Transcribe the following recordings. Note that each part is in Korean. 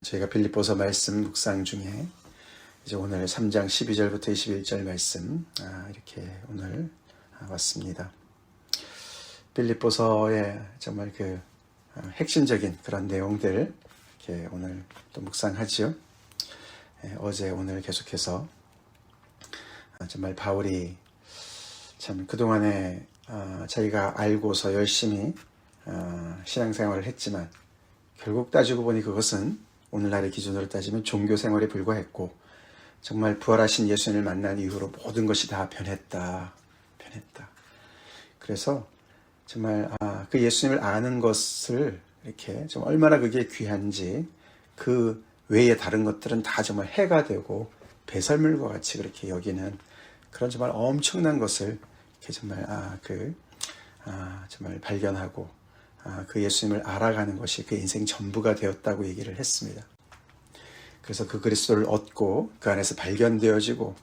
저희가 빌립보서 말씀 묵상 중에 이제 오늘 3장 12절부터 21절 말씀 이렇게 오늘 왔습니다. 빌립보서의 정말 그 핵심적인 그런 내용들 이렇게 오늘 또 묵상하지요. 어제 오늘 계속해서 정말 바울이 참 그동안에 자기가 알고서 열심히 신앙생활을 했지만 결국 따지고 보니 그것은 오늘날의 기준으로 따지면 종교생활에 불과했고 정말 부활하신 예수님을 만난 이후로 모든 것이 다 변했다. 그래서 정말 그 예수님을 아는 것을 이렇게 좀 얼마나 그게 귀한지 그 외에 다른 것들은 다 정말 해가 되고 배설물과 같이 그렇게 여기는 그런 정말 엄청난 것을 이렇게 정말 정말 발견하고 그 예수님을 알아가는 것이 그 인생 전부가 되었다고 얘기를 했습니다. 그래서 그 그리스도를 얻고 그 안에서 발견되어지고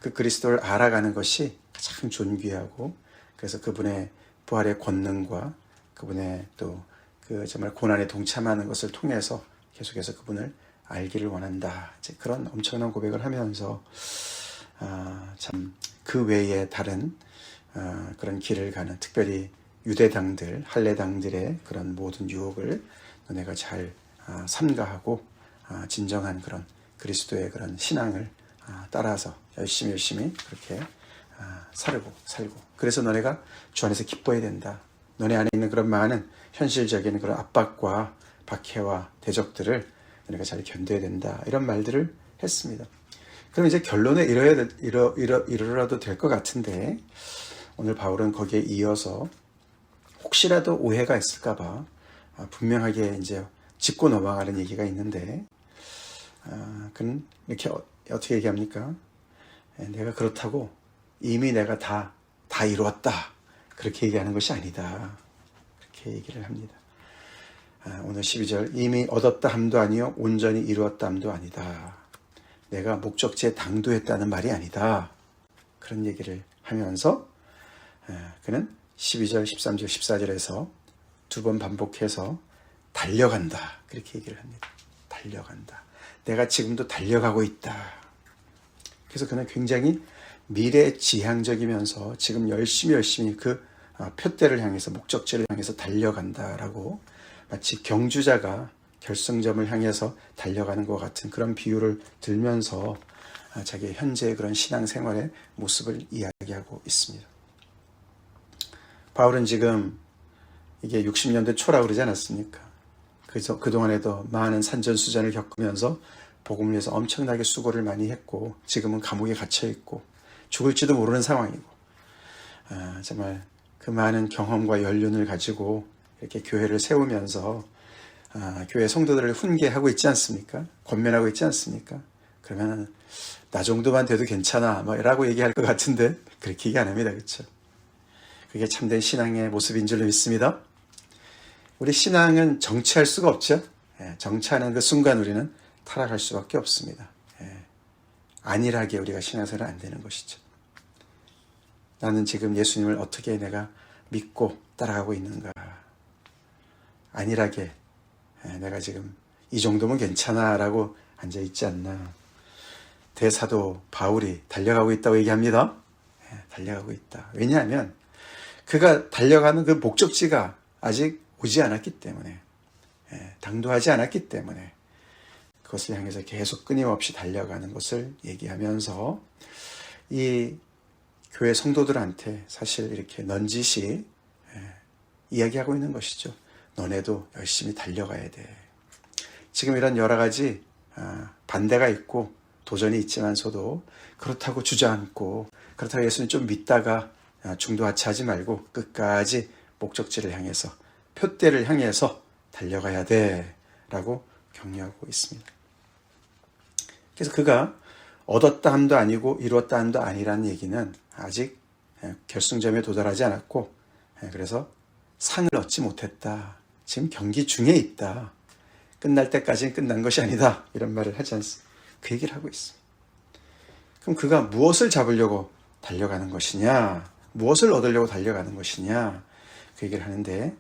그 그리스도를 알아가는 것이 가장 존귀하고 그래서 그분의 부활의 권능과 그분의 또 그 정말 고난에 동참하는 것을 통해서 계속해서 그분을 알기를 원한다. 이제 그런 엄청난 고백을 하면서 참 그 외에 다른 그런 길을 가는 특별히 유대당들, 할례당들의 그런 모든 유혹을 너네가 잘 삼가하고 진정한 그런 그리스도의 그런 신앙을 따라서 열심히 그렇게 살고 그래서 너네가 주 안에서 기뻐해야 된다. 너네 안에 있는 그런 많은 현실적인 그런 압박과 박해와 대적들을 너네가 잘 견뎌야 된다. 이런 말들을 했습니다. 그럼 이제 결론에 이르러도 될 것 같은데 오늘 바울은 거기에 이어서 혹시라도 오해가 있을까봐 분명하게 이제 짚고 넘어가는 얘기가 있는데, 그는 이렇게 어떻게 얘기합니까? 내가 그렇다고 이미 내가 다 이루었다. 그렇게 얘기하는 것이 아니다. 그렇게 얘기를 합니다. 오늘 12절, 이미 얻었다 함도 아니요, 온전히 이루었다 함도 아니다. 내가 목적지에 당도했다는 말이 아니다. 그런 얘기를 하면서, 그는 12절, 13절, 14절에서 두 번 반복해서 달려간다. 그렇게 얘기를 합니다. 달려간다. 내가 지금도 달려가고 있다. 그래서 그는 굉장히 미래지향적이면서 지금 열심히 그 표대를 향해서 목적지를 향해서 달려간다라고 마치 경주자가 결승점을 향해서 달려가는 것 같은 그런 비유를 들면서 자기의 현재의 그런 신앙생활의 모습을 이야기하고 있습니다. 바울은 지금 이게 60년대 초라고 그러지 않았습니까? 그래서 그동안에도 많은 산전수전을 겪으면서 복음을 위해서 엄청나게 수고를 많이 했고 지금은 감옥에 갇혀있고 죽을지도 모르는 상황이고 정말 그 많은 경험과 연륜을 가지고 이렇게 교회를 세우면서 교회 성도들을 훈계하고 있지 않습니까? 권면하고 있지 않습니까? 그러면 나 정도만 돼도 괜찮아 라고 얘기할 것 같은데 그렇게 얘기 안 합니다. 그렇죠? 그게 참된 신앙의 모습인 줄로 믿습니다. 우리 신앙은 정치할 수가 없죠. 정치하는 그 순간 우리는 타락할 수밖에 없습니다. 안일하게 우리가 신앙생활은 안 되는 것이죠. 나는 지금 예수님을 어떻게 내가 믿고 따라가고 있는가. 안일하게 내가 지금 이 정도면 괜찮아 라고 앉아있지 않나. 대사도 바울이 달려가고 있다고 얘기합니다. 달려가고 있다. 왜냐하면 그가 달려가는 그 목적지가 아직 오지 않았기 때문에 당도하지 않았기 때문에 그것을 향해서 계속 끊임없이 달려가는 것을 얘기하면서 이 교회 성도들한테 사실 이렇게 넌지시 이야기하고 있는 것이죠. 너네도 열심히 달려가야 돼. 지금 이런 여러 가지 반대가 있고 도전이 있지만서도 그렇다고 주저앉고 그렇다고 예수님 좀 믿다가 중도하차하지 말고 끝까지 목적지를 향해서 표대를 향해서 달려가야 돼 라고 격려하고 있습니다. 그래서 그가 얻었다 함도 아니고 이루었다 함도 아니라는 얘기는 아직 결승점에 도달하지 않았고 그래서 상을 얻지 못했다. 지금 경기 중에 있다. 끝날 때까지는 끝난 것이 아니다. 이런 말을 하지 않습니다. 그 얘기를 하고 있습니다. 그럼 그가 무엇을 잡으려고 달려가는 것이냐? 무엇을 얻으려고 달려가는 것이냐? 그 얘기를 하는데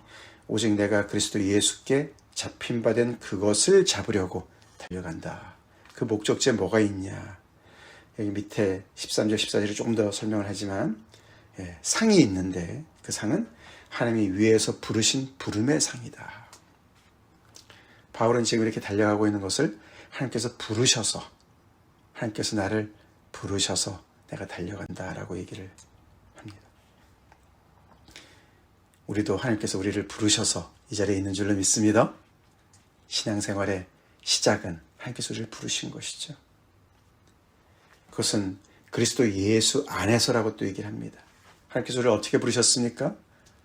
오직 내가 그리스도 예수께 잡힌 바 된 그것을 잡으려고 달려간다. 그 목적지에 뭐가 있냐? 여기 밑에 13절, 14절에 조금 더 설명을 하지만 상이 있는데 그 상은 하나님이 위에서 부르신 부름의 상이다. 바울은 지금 이렇게 달려가고 있는 것을 하나님께서 부르셔서, 하나님께서 나를 부르셔서 내가 달려간다라고 얘기를 합니다. 우리도 하나님께서 우리를 부르셔서 이 자리에 있는 줄로 믿습니다. 신앙생활의 시작은 하나님께서 우리를 부르신 것이죠. 그것은 그리스도 예수 안에서라고 또 얘기를 합니다. 하나님께서 우리를 어떻게 부르셨습니까?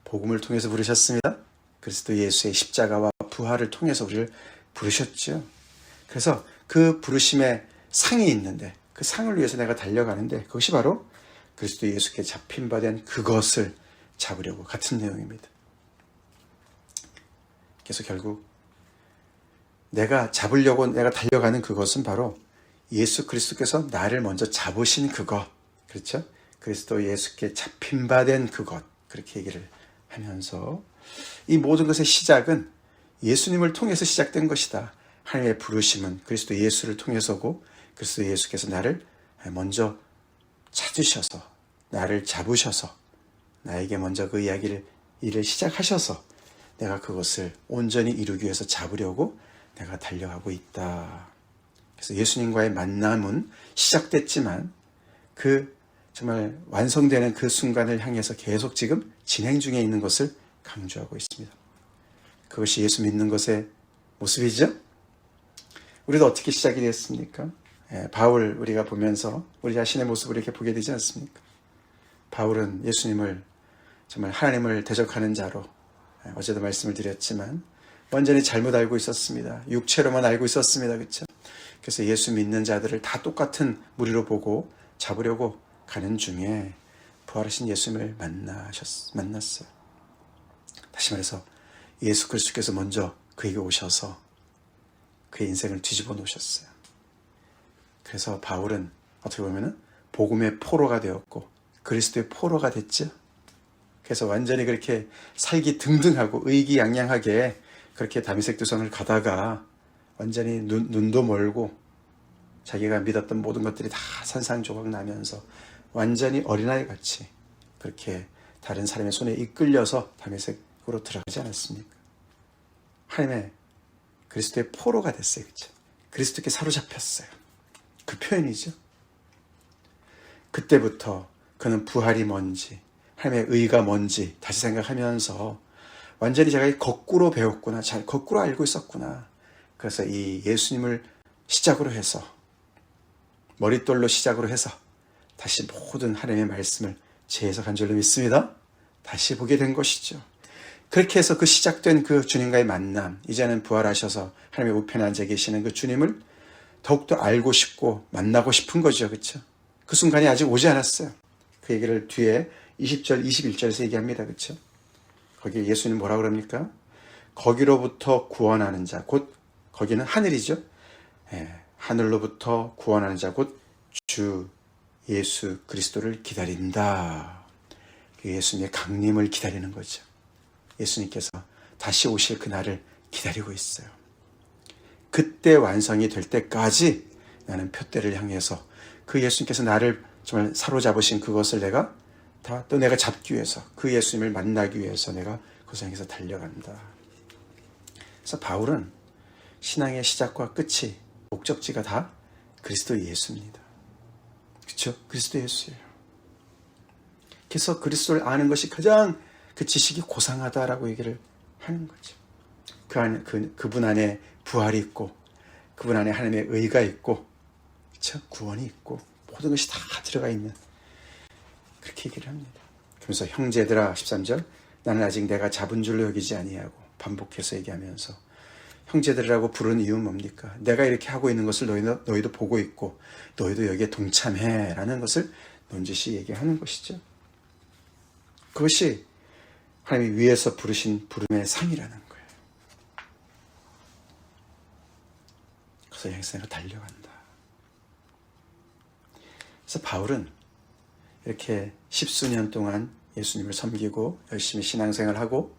복음을 통해서 부르셨습니다. 그리스도 예수의 십자가와 부활을 통해서 우리를 부르셨죠. 그래서 그 부르심에 상이 있는데 그 상을 위해서 내가 달려가는데 그것이 바로 그리스도 예수께 잡힌 바 된 그것을 잡으려고 같은 내용입니다. 그래서 결국 내가 잡으려고 내가 달려가는 그것은 바로 예수 그리스도께서 나를 먼저 잡으신 그것, 그렇죠? 그리스도 예수께 잡힌 바 된 그것, 그렇게 얘기를 하면서 이 모든 것의 시작은 예수님을 통해서 시작된 것이다. 하나님의 부르심은 그리스도 예수를 통해서고 그리스도 예수께서 나를 먼저 찾으셔서 나를 잡으셔서 나에게 먼저 그 일을 시작하셔서 내가 그것을 온전히 이루기 위해서 잡으려고 내가 달려가고 있다. 그래서 예수님과의 만남은 시작됐지만 그 정말 완성되는 그 순간을 향해서 계속 지금 진행 중에 있는 것을 강조하고 있습니다. 그것이 예수 믿는 것의 모습이죠. 우리도 어떻게 시작이 됐습니까? 바울 우리가 보면서 우리 자신의 모습을 이렇게 보게 되지 않습니까? 바울은 예수님을 정말 하나님을 대적하는 자로 어제도 말씀을 드렸지만 완전히 잘못 알고 있었습니다. 육체로만 알고 있었습니다. 그렇죠? 그래서 예수 믿는 자들을 다 똑같은 무리로 보고 잡으려고 가는 중에 부활하신 예수님을 만났어요. 다시 말해서 예수 그리스도께서 먼저 그에게 오셔서 그의 인생을 뒤집어 놓으셨어요. 그래서 바울은 어떻게 보면 복음의 포로가 되었고 그리스도의 포로가 됐죠. 그래서 완전히 그렇게 살기 등등하고 의기양양하게 그렇게 다메섹 도성을 가다가 완전히 눈도 멀고 자기가 믿었던 모든 것들이 다 산산조각 나면서 완전히 어린아이같이 그렇게 다른 사람의 손에 이끌려서 다메섹으로 들어가지 않았습니까? 하나님의 그리스도의 포로가 됐어요. 그렇죠? 그리스도께 사로잡혔어요. 그 표현이죠. 그때부터 그는 부활이 뭔지 하나님의 의가 뭔지 다시 생각하면서 완전히 제가 거꾸로 배웠구나. 잘 거꾸로 알고 있었구나. 그래서 이 예수님을 시작으로 해서 머릿돌로 시작으로 해서 다시 모든 하나님의 말씀을 재해석한 줄로 믿습니다. 다시 보게 된 것이죠. 그렇게 해서 그 시작된 그 주님과의 만남, 이제는 부활하셔서 하나님의 우편에 앉아 계시는 그 주님을 더욱더 알고 싶고 만나고 싶은 거죠. 그렇죠? 그 순간이 아직 오지 않았어요. 그 얘기를 뒤에 20절, 21절에서 얘기합니다. 그렇죠? 거기 예수님 뭐라고 그럽니까? 거기로부터 구원하는 자, 곧 거기는 하늘이죠. 하늘로부터 구원하는 자, 곧 주 예수 그리스도를 기다린다. 예수님의 강림을 기다리는 거죠. 예수님께서 다시 오실 그날을 기다리고 있어요. 그때 완성이 될 때까지 나는 표대를 향해서 그 예수님께서 나를 정말 사로잡으신 그것을 내가 다 또 내가 잡기 위해서 그 예수님을 만나기 위해서 내가 그것을 향해서 달려간다. 그래서 바울은 신앙의 시작과 끝이 목적지가 다 그리스도 예수입니다. 그렇죠? 그리스도 예수예요. 그래서 그리스도를 아는 것이 가장 그 지식이 고상하다라고 얘기를 하는 거죠. 그분 안에 부활이 있고 그분 안에 하나님의 의가 있고 그렇죠? 구원이 있고 모든 것이 다 들어가 있는 그렇게 얘기를 합니다. 그러면서 형제들아 13절 나는 아직 내가 잡은 줄로 여기지 아니하고 반복해서 얘기하면서 형제들이라고 부르는 이유는 뭡니까? 내가 이렇게 하고 있는 것을 너희도 보고 있고 너희도 여기에 동참해 라는 것을 넌지시 얘기하는 것이죠. 그것이 하나님이 위에서 부르신 부름의 상이라는 거예요. 그래서 향해서 내가 달려간다. 그래서 바울은 이렇게 십수년 동안 예수님을 섬기고 열심히 신앙생활하고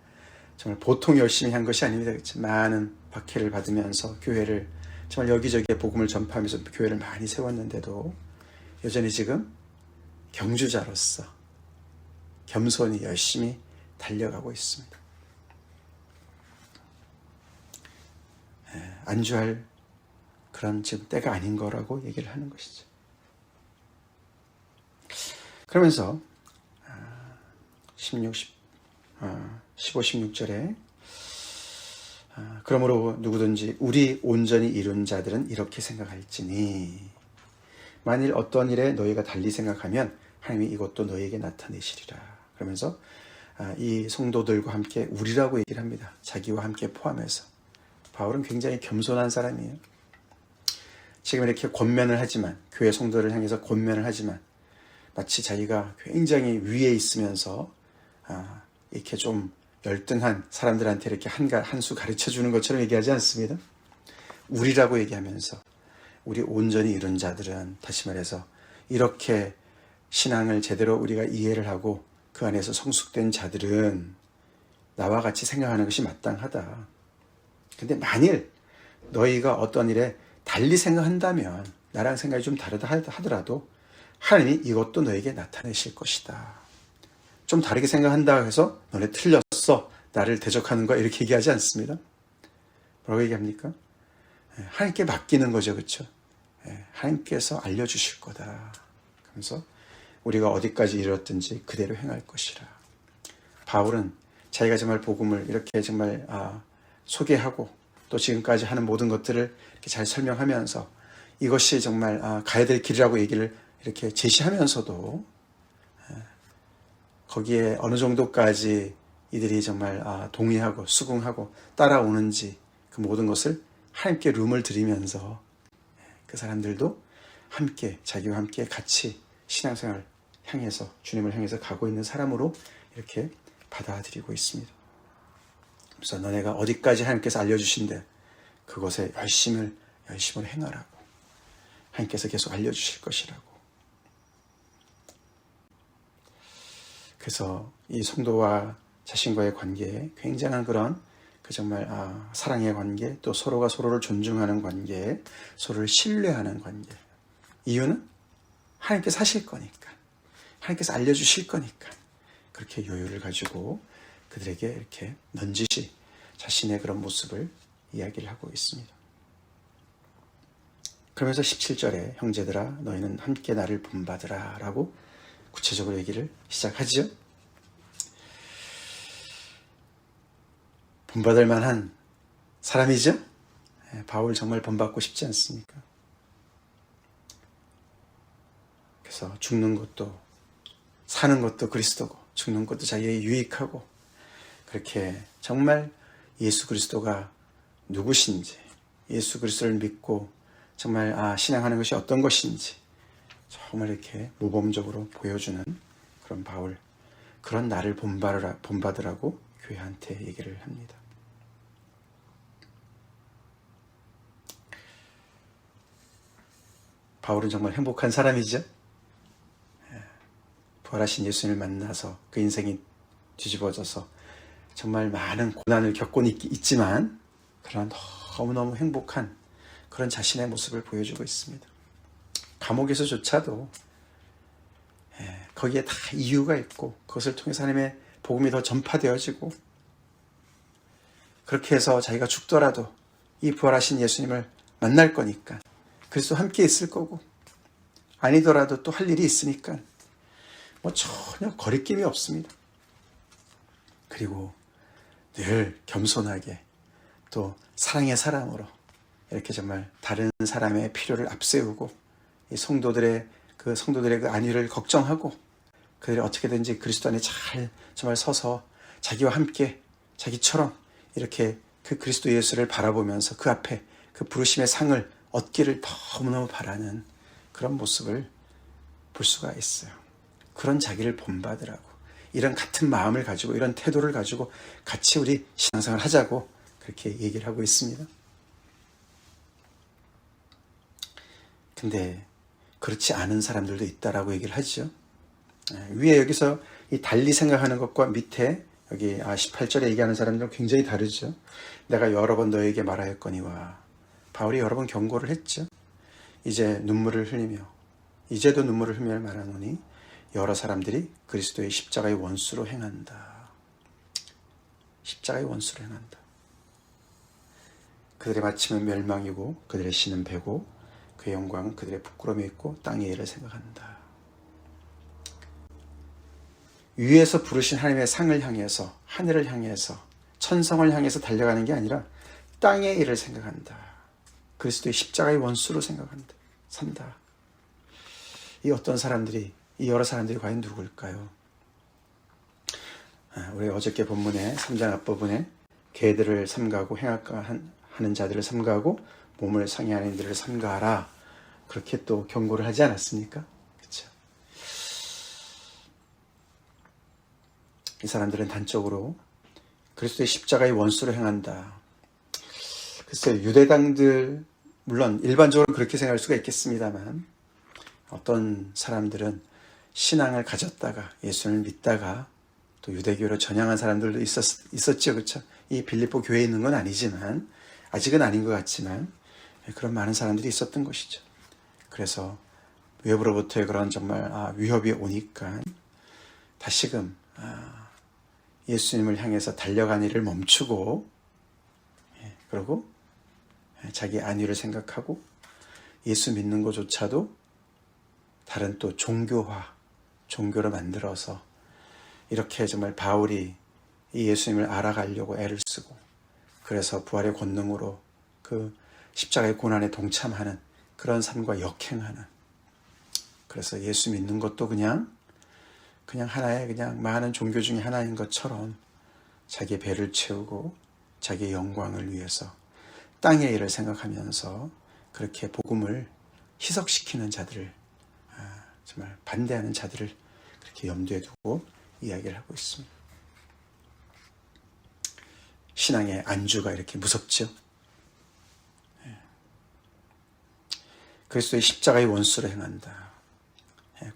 정말 보통 열심히 한 것이 아닙니다. 그렇죠? 많은 박해를 받으면서 교회를 정말 여기저기에 복음을 전파하면서 교회를 많이 세웠는데도 여전히 지금 경주자로서 겸손히 열심히 달려가고 있습니다. 안주할 그런 지금 때가 아닌 거라고 얘기를 하는 것이죠. 그러면서 15, 16절에 그러므로 누구든지 우리 온전히 이룬 자들은 이렇게 생각할지니 만일 어떤 일에 너희가 달리 생각하면 하나님이 이것도 너희에게 나타내시리라. 그러면서 이 성도들과 함께 우리라고 얘기를 합니다. 자기와 함께 포함해서. 바울은 굉장히 겸손한 사람이에요. 지금 이렇게 권면을 하지만, 교회 성도를 향해서 권면을 하지만 마치 자기가 굉장히 위에 있으면서 이렇게 좀 열등한 사람들한테 이렇게 한 수 가르쳐 주는 것처럼 얘기하지 않습니다. 우리라고 얘기하면서 우리 온전히 이룬 자들은, 다시 말해서 이렇게 신앙을 제대로 우리가 이해를 하고 그 안에서 성숙된 자들은 나와 같이 생각하는 것이 마땅하다. 근데 만일 너희가 어떤 일에 달리 생각한다면, 나랑 생각이 좀 다르다 하더라도 하나님이 이것도 너에게 나타내실 것이다. 좀 다르게 생각한다 해서 너네 틀렸어, 나를 대적하는 거야, 이렇게 얘기하지 않습니다. 뭐라고 얘기합니까? 하나님께 맡기는 거죠. 그렇죠? 하나님께서 알려주실 거다. 그러면서 우리가 어디까지 이르렀든지 그대로 행할 것이라. 바울은 자기가 정말 복음을 이렇게 정말 소개하고 또 지금까지 하는 모든 것들을 이렇게 잘 설명하면서 이것이 정말 가야 될 길이라고 얘기를 이렇게 제시하면서도 거기에 어느 정도까지 이들이 정말 동의하고 수긍하고 따라오는지 그 모든 것을 하나님께 룸을 들이면서 그 사람들도 함께, 자기와 함께 같이 신앙생활을 향해서, 주님을 향해서 가고 있는 사람으로 이렇게 받아들이고 있습니다. 그래서 너네가 어디까지 하나님께서 알려주신데 그것에 열심을 행하라고, 하나님께서 계속 알려주실 것이라고. 그래서 이 성도와 자신과의 관계에 굉장한 그런 정말 사랑의 관계, 또 서로가 서로를 존중하는 관계, 서로를 신뢰하는 관계. 이유는 하나님께서 하실 거니까, 하나님께서 알려주실 거니까 그렇게 여유를 가지고 그들에게 이렇게 넌지시 자신의 그런 모습을 이야기를 하고 있습니다. 그러면서 17절에 형제들아 너희는 함께 나를 본받으라 라고 구체적으로 얘기를 시작하죠. 본받을 만한 사람이죠. 바울 정말 본받고 싶지 않습니까? 그래서 죽는 것도 사는 것도 그리스도고 죽는 것도 자기에게 유익하고, 그렇게 정말 예수 그리스도가 누구신지, 예수 그리스도를 믿고 정말 신앙하는 것이 어떤 것인지 정말 이렇게 모범적으로 보여주는 그런 바울, 그런 나를 본받으라고 교회한테 얘기를 합니다. 바울은 정말 행복한 사람이죠. 부활하신 예수님을 만나서 그 인생이 뒤집어져서 정말 많은 고난을 겪고 있지만 그러나 너무너무 행복한 그런 자신의 모습을 보여주고 있습니다. 감옥에서조차도 거기에 다 이유가 있고 그것을 통해서 하나님의 복음이 더 전파되어지고, 그렇게 해서 자기가 죽더라도 이 부활하신 예수님을 만날 거니까 그리스도 함께 있을 거고, 아니더라도 또 할 일이 있으니까 전혀 거리낌이 없습니다. 그리고 늘 겸손하게 또 사랑의 사람으로 이렇게 정말 다른 사람의 필요를 앞세우고 이 성도들의 그 안위를 걱정하고 그들이 어떻게든지 그리스도 안에 잘 정말 서서 자기와 함께 자기처럼 이렇게 그 그리스도 예수를 바라보면서 그 앞에 그 부르심의 상을 얻기를 너무너무 바라는 그런 모습을 볼 수가 있어요. 그런 자기를 본받으라고, 이런 같은 마음을 가지고 이런 태도를 가지고 같이 우리 신앙생활을 하자고 그렇게 얘기를 하고 있습니다. 근데 그렇지 않은 사람들도 있다라고 얘기를 하죠. 위에 여기서 이 달리 생각하는 것과 밑에 여기 18절에 얘기하는 사람들은 굉장히 다르죠. 내가 여러 번 너에게 말하였거니와 바울이 여러 번 경고를 했죠. 이제 눈물을 흘리며 이제도 눈물을 흘리며 말하노니 여러 사람들이 그리스도의 십자가의 원수로 행한다. 십자가의 원수로 행한다. 그들의 마침은 멸망이고 그들의 신은 배고 그의 영광은 그들의 부끄러움이 있고 땅의 일을 생각한다. 위에서 부르신 하나님의 상을 향해서, 하늘을 향해서, 천성을 향해서 달려가는 게 아니라 땅의 일을 생각한다. 그리스도의 십자가의 원수로 생각한다. 산다. 이 어떤 사람들이, 이 여러 사람들이 과연 누구일까요? 우리 어저께 본문에 3장 앞부분에 개들을 삼가하고 행악가 하는 자들을 삼가하고 몸을 상해하는 이들을 삼가하라, 그렇게 또 경고를 하지 않았습니까? 그렇죠? 이 사람들은 단적으로 그리스도의 십자가의 원수로 행한다. 글쎄요, 유대당들 물론 일반적으로 그렇게 생각할 수가 있겠습니다만 어떤 사람들은 신앙을 가졌다가 예수를 믿다가 또 유대교로 전향한 사람들도 있었죠. 그렇죠? 이 빌립보 교회에 있는 건 아니지만, 아직은 아닌 것 같지만 그런 많은 사람들이 있었던 것이죠. 그래서 외부로부터의 그런 정말 위협이 오니까 다시금 예수님을 향해서 달려가는 일을 멈추고, 그리고 자기 안위를 생각하고 예수 믿는 것조차도 다른 또 종교로 만들어서 이렇게 정말 바울이 이 예수님을 알아가려고 애를 쓰고, 그래서 부활의 권능으로 그 십자가의 고난에 동참하는 그런 삶과 역행하는, 그래서 예수 믿는 것도 그냥 하나의 그냥 많은 종교 중에 하나인 것처럼 자기의 배를 채우고 자기의 영광을 위해서 땅의 일을 생각하면서 그렇게 복음을 희석시키는 자들을, 정말 반대하는 자들을 그렇게 염두에 두고 이야기를 하고 있습니다. 신앙의 안주가 이렇게 무섭죠. 그리스도의 십자가의 원수로 행한다.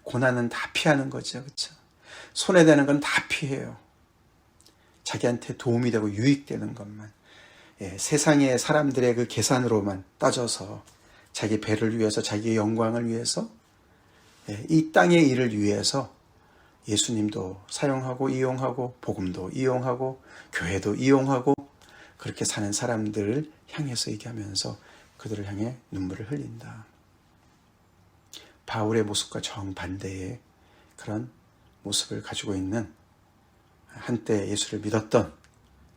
고난은 다 피하는 거죠. 그렇죠? 손해되는 건 다 피해요. 자기한테 도움이 되고 유익되는 것만, 세상의 사람들의 그 계산으로만 따져서 자기 배를 위해서, 자기의 영광을 위해서, 이 땅의 일을 위해서 예수님도 사용하고 이용하고 복음도 이용하고 교회도 이용하고 그렇게 사는 사람들을 향해서 얘기하면서 그들을 향해 눈물을 흘린다. 바울의 모습과 정반대의 그런 모습을 가지고 있는, 한때 예수를 믿었던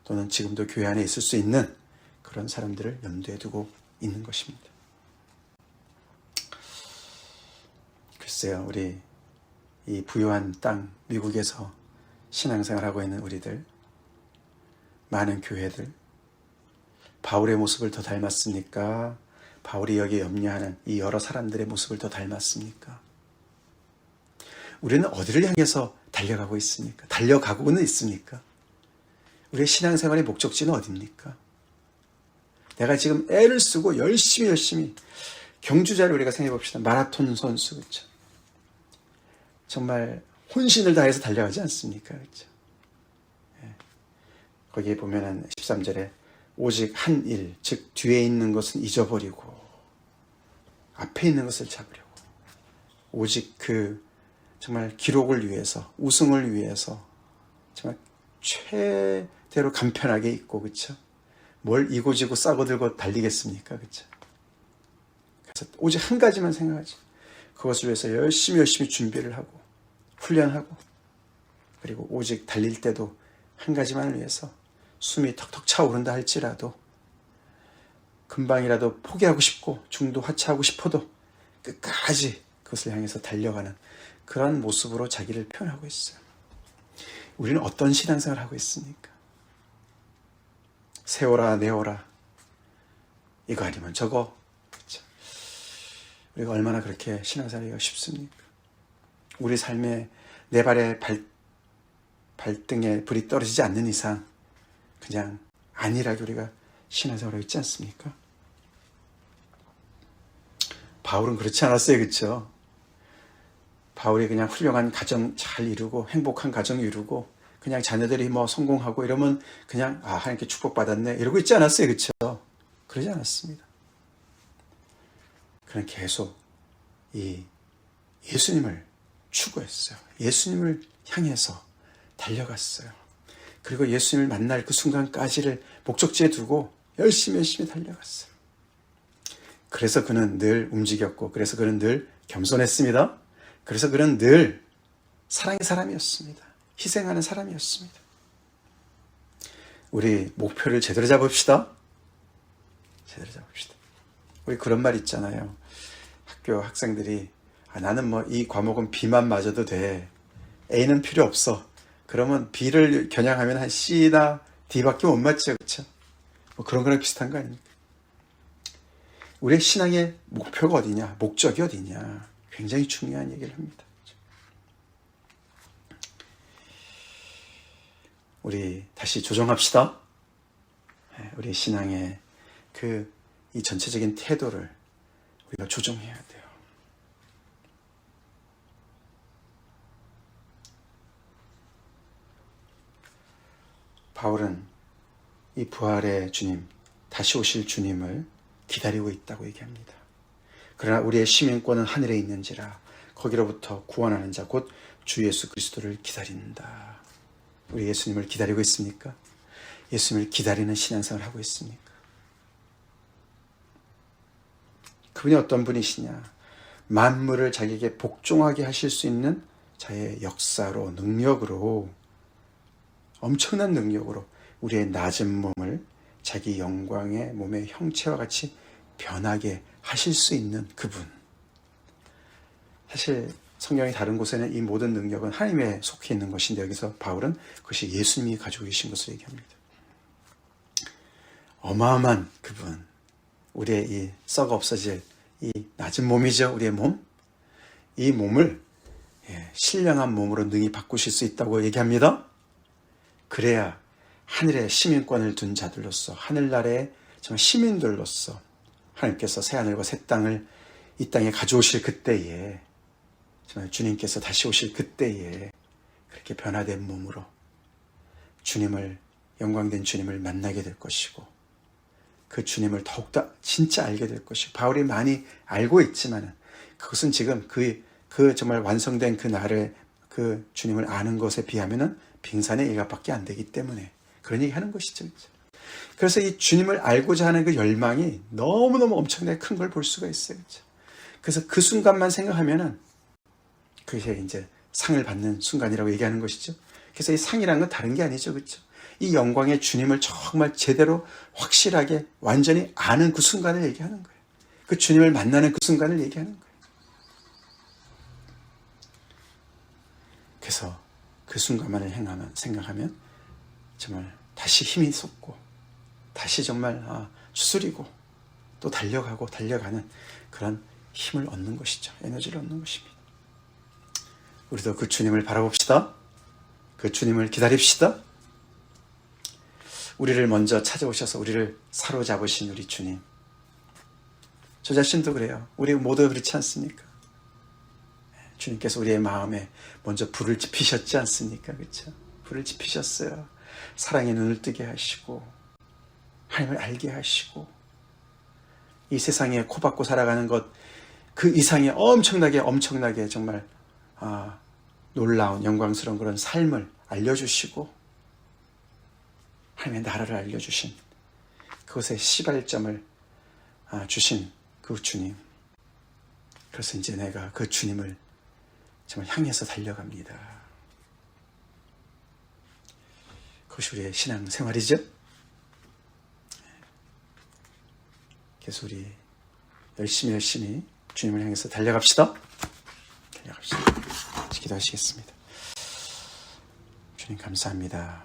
또는 지금도 교회 안에 있을 수 있는 그런 사람들을 염두에 두고 있는 것입니다. 글쎄요, 우리 이 부유한 땅 미국에서 신앙생활하고 있는 우리들, 많은 교회들, 바울의 모습을 더 닮았습니까? 바울이 여기에 염려하는 이 여러 사람들의 모습을 더 닮았습니까? 우리는 어디를 향해서 달려가고 있습니까? 달려가고는 있습니까? 우리의 신앙생활의 목적지는 어디입니까? 내가 지금 애를 쓰고 열심히 경주자를 우리가 생각해 봅시다. 마라톤 선수, 그렇죠? 정말 혼신을 다해서 달려가지 않습니까? 그렇죠? 거기에 보면은 13절에 오직 한 일, 즉 뒤에 있는 것은 잊어버리고 앞에 있는 것을 잡으려고, 오직 그 정말 기록을 위해서, 우승을 위해서 정말 최대로 간편하게 입고, 그렇죠? 뭘 이고지고 싸고 들고 달리겠습니까? 그렇죠? 그래서 오직 한 가지만 생각하지. 그것을 위해서 열심히 준비를 하고 훈련하고, 그리고 오직 달릴 때도 한 가지만을 위해서 숨이 턱턱 차오른다 할지라도 금방이라도 포기하고 싶고 중도 하차하고 싶어도 끝까지 그것을 향해서 달려가는 그런 모습으로 자기를 표현하고 있어요. 우리는 어떤 신앙생활을 하고 있습니까? 세워라 내어라, 이거 아니면 저거, 그렇죠? 우리가 얼마나 그렇게 신앙생활하기가 쉽습니까? 우리 삶에 내 발에 발등에 불이 떨어지지 않는 이상 그냥 안일하게 우리가 신앙생활을 하고 있지 않습니까? 바울은 그렇지 않았어요. 그렇죠? 바울이 그냥 훌륭한 가정 잘 이루고 행복한 가정 이루고 그냥 자녀들이 뭐 성공하고 이러면 그냥 하나님께 축복받았네 이러고 있지 않았어요. 그렇죠? 그러지 않았습니다. 그는 계속 이 예수님을 추구했어요. 예수님을 향해서 달려갔어요. 그리고 예수님을 만날 그 순간까지를 목적지에 두고 열심히 달려갔어요. 그래서 그는 늘 움직였고, 그래서 그는 늘 겸손했습니다. 그래서 그는 늘 사랑의 사람이었습니다. 희생하는 사람이었습니다. 우리 목표를 제대로 잡읍시다. 제대로 잡읍시다. 우리 그런 말 있잖아요. 학교 학생들이 나는 뭐 이 과목은 B만 맞아도 돼. A는 필요 없어. 그러면 B를 겨냥하면 한 C나 D밖에 못 맞죠. 그렇죠? 뭐 그런 거랑 비슷한 거 아닙니까? 우리의 신앙의 목표가 어디냐, 목적이 어디냐, 굉장히 중요한 얘기를 합니다. 우리 다시 조정합시다. 우리 신앙의 이 전체적인 태도를 우리가 조정해야 돼요. 바울은 이 부활의 주님, 다시 오실 주님을 기다리고 있다고 얘기합니다. 그러나 우리의 시민권은 하늘에 있는지라 거기로부터 구원하는 자 곧 주 예수 그리스도를 기다린다. 우리 예수님을 기다리고 있습니까? 예수님을 기다리는 신앙생활을 하고 있습니까? 그분이 어떤 분이시냐? 만물을 자기에게 복종하게 하실 수 있는 자의 역사로, 능력으로, 엄청난 능력으로 우리의 낮은 몸을 자기 영광의 몸의 형체와 같이 변하게 하실 수 있는 그분. 사실 성경의 다른 곳에는 이 모든 능력은 하나님에 속해 있는 것인데, 여기서 바울은 그것이 예수님이 가지고 계신 것을 얘기합니다. 어마어마한 그분, 우리의 이 썩어 없어질 이 낮은 몸이죠. 우리의 몸, 이 몸을 신령한 몸으로 능히 바꾸실 수 있다고 얘기합니다. 그래야 하늘에 시민권을 둔 자들로서, 하늘나라의 정말 시민들로서 하나님께서 새하늘과 새 땅을 이 땅에 가져오실 그때에, 정말 주님께서 다시 오실 그때에 그렇게 변화된 몸으로 주님을, 영광된 주님을 만나게 될 것이고, 그 주님을 더욱더 진짜 알게 될 것이고, 바울이 많이 알고 있지만 그것은 지금 그 정말 완성된 그 날을, 그 주님을 아는 것에 비하면은 빙산의 일각밖에 안 되기 때문에 그런 얘기 하는 것이죠. 그래서 이 주님을 알고자 하는 그 열망이 너무너무 엄청나게 큰 걸 볼 수가 있어요. 그래서 그 순간만 생각하면은 그게 이제 상을 받는 순간이라고 얘기하는 것이죠. 그래서 이 상이라는 건 다른 게 아니죠. 그렇죠? 이 영광의 주님을 정말 제대로 확실하게 완전히 아는 그 순간을 얘기하는 거예요. 그 주님을 만나는 그 순간을 얘기하는 거예요. 그래서 그 순간만을 생각하면 정말 다시 힘이 솟고, 다시 정말 추스리고 또 달려가고 달려가는 그런 힘을 얻는 것이죠. 에너지를 얻는 것입니다. 우리도 그 주님을 바라봅시다. 그 주님을 기다립시다. 우리를 먼저 찾아오셔서 우리를 사로잡으신 우리 주님. 저 자신도 그래요. 우리 모두 그렇지 않습니까? 주님께서 우리의 마음에 먼저 불을 지피셨지 않습니까? 그렇죠? 불을 지피셨어요. 사랑의 눈을 뜨게 하시고, 하나님을 알게 하시고, 이 세상에 코박고 살아가는 것 그 이상의 엄청나게 정말 놀라운 영광스러운 그런 삶을 알려주시고, 하나님의 나라를 알려주신, 그것의 시발점을 주신 그 주님. 그래서 이제 내가 그 주님을 정말 향해서 달려갑니다. 그것이 우리의 신앙생활이죠. 그래서 우리 열심히 주님을 향해서 달려갑시다. 기도하시겠습니다. 주님 감사합니다.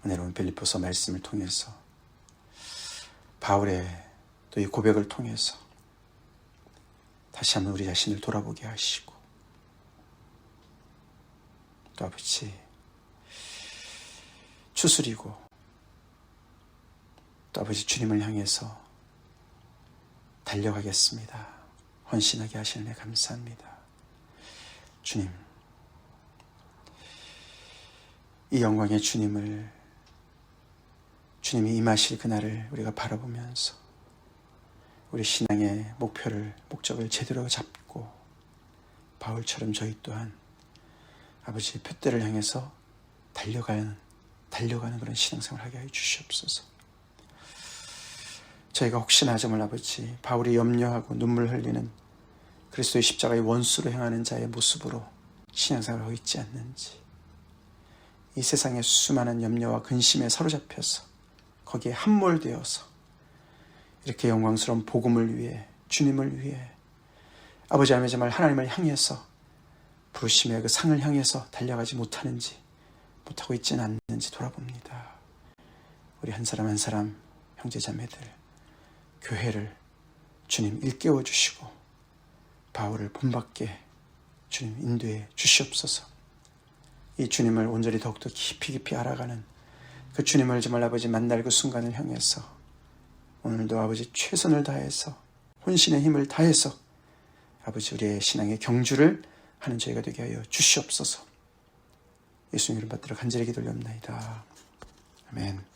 은혜로운 빌립보서 말씀을 통해서, 바울의 또 이 고백을 통해서 다시 한번 우리 자신을 돌아보게 하시고, 또 아버지 추스리고, 또 아버지 주님을 향해서 달려가겠습니다. 헌신하게 하시는 애 감사합니다. 주님, 이 영광의 주님이 임하실 그날을 우리가 바라보면서 우리 신앙의 목적을 제대로 잡고 바울처럼 저희 또한 아버지의 표대를 향해서 달려가는 그런 신앙생활을 하게 해 주시옵소서. 저희가 혹시나 정말 아버지 바울이 염려하고 눈물 흘리는 그리스도의 십자가의 원수로 행하는 자의 모습으로 신앙생활을 하고 있지 않는지, 이 세상의 수많은 염려와 근심에 사로잡혀서 거기에 함몰되어서 이렇게 영광스러운 복음을 위해, 주님을 위해, 아버지 하나님의 정말 하나님을 향해서 부르심의 그 상을 향해서 달려가지 못하고 있지는 않는지 돌아봅니다. 우리 한 사람 한 사람 형제 자매들, 교회를 주님 일깨워 주시고 바울을 본받게 주님 인도해 주시옵소서. 이 주님을 온전히 더욱더 깊이 알아가는 그 주님을 정말 아버지 만날 그 순간을 향해서 오늘도 아버지 최선을 다해서 혼신의 힘을 다해서 아버지 우리의 신앙의 경주를 하는 저희가 되게 하여 주시옵소서. 예수님 이름 받들어 간절히 기도를 옵나이다. 아멘.